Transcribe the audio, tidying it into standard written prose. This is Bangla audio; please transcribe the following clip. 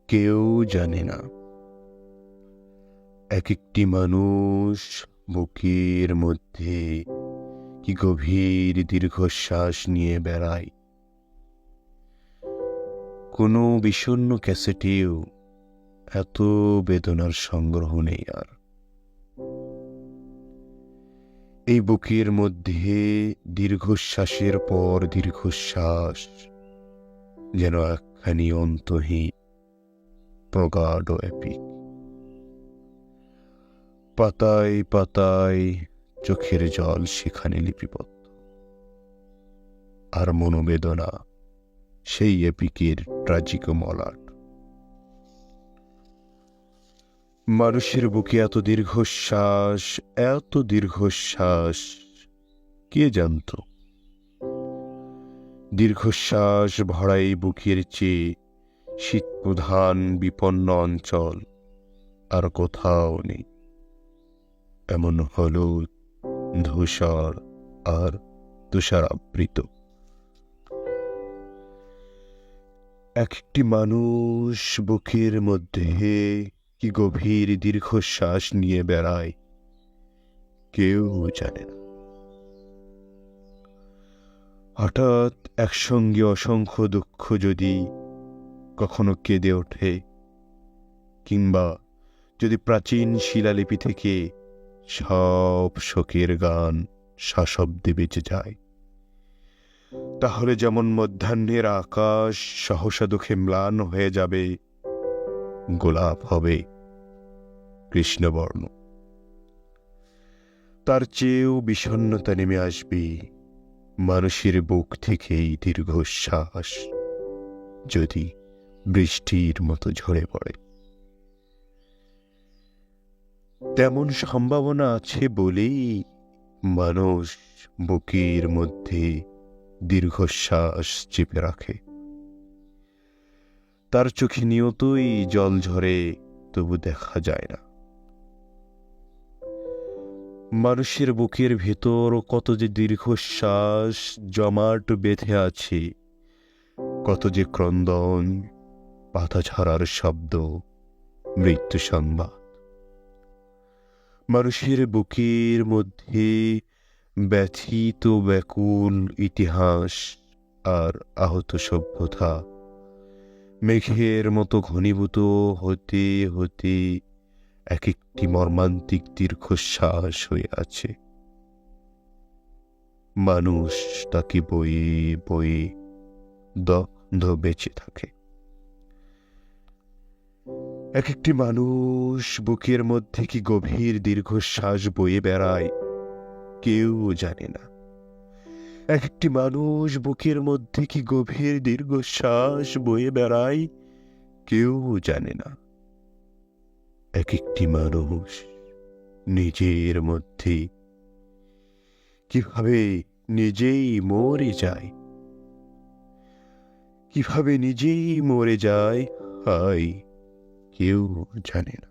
কেউ জানে না। এক একটি মানুষ বুকের মধ্যে কি গভীর দীর্ঘশ্বাস নিয়ে বেড়ায়। কোনো বিষণ্ণ ক্যাসেটেও এত বেদনার সংগ্রহ নেই আর। এই বুকের মধ্যে দীর্ঘশ্বাসের পর দীর্ঘশ্বাস, যেন একখানি অন্তহীন প্রগাঢ় এপিক। পাতায় পাতায় চোখের জল সেখানে লিপিবদ্ধ, আর মনোবেদনা সেই এপিকের ট্রাজিক মলাট। মানুষের বুকে এত দীর্ঘশ্বাস কে জানত? দীর্ঘশ্বাস ভরা এই বুকের চেয়ে শীত প্রধান বিপন্ন অঞ্চল আর কোথাও নেই। এমন হলুদ, ধূসর আর তুষারাবৃত। এক একটি মানুষ বুকের মধ্যে কি গভীর দীর্ঘশ্বাস নিয়ে বেড়ায়, কেউ জানে না। হঠাৎ একসঙ্গে অসংখ্য দুঃখ যদি কখনো কেঁদে ওঠে, কিংবা যদি প্রাচীন শিলালিপি থেকে সব শোকের গান সশব্দে বেঁচে যায়, তাহলে যেমন মধ্যাহ্নের আকাশ সহসা দুঃখে ম্লান হয়ে যাবে, গোলাপ হবে কৃষ্ণবর্ণ। তার চেয়েও বিষণ্ণতা নেমে আসবে মানুষের বুক থেকেই দীর্ঘশ্বাস যদি বৃষ্টির মতো ঝরে পড়ে। তেমন সম্ভাবনা আছে বলেই মানুষ বুকের মধ্যে দীর্ঘশ্বাস চেপে রাখে। তার চোখে নিয়তই জল ঝরে, তবু দেখা যায় না। মানুষের বুকের ভেতর কত যে দীর্ঘশ্বাস জমাট বেঁধে আছে, কত যে ক্রন্দন, পাতা ঝরার শব্দ, মৃত্যু সংবাদ। মানুষের বুকের মধ্যে ব্যথিত ব্যাকুল ইতিহাস আর আহত সভ্যতা মেঘের মতো ঘনীভূত হতে হতে এক একটি মর্মান্তিক দীর্ঘশ্বাস হয়ে আছে। মানুষ তাকে বয়ে বয়ে দগ্ধ বেঁচে থাকে। এক একটি মানুষ বুকের মধ্যে কি গভীর দীর্ঘশ্বাস বয়ে বেড়ায়, কেউ জানে না। এক একটি মানুষ বুকের মধ্যে কি গভীর দীর্ঘশ্বাস বয়ে বেড়ায়, কেউ জানে না। এক একটি মানুষ নিজের মধ্যে কিভাবে নিজেই মরে যায়, কিভাবে নিজেই মরে যায়, হায় কেউ জানে না।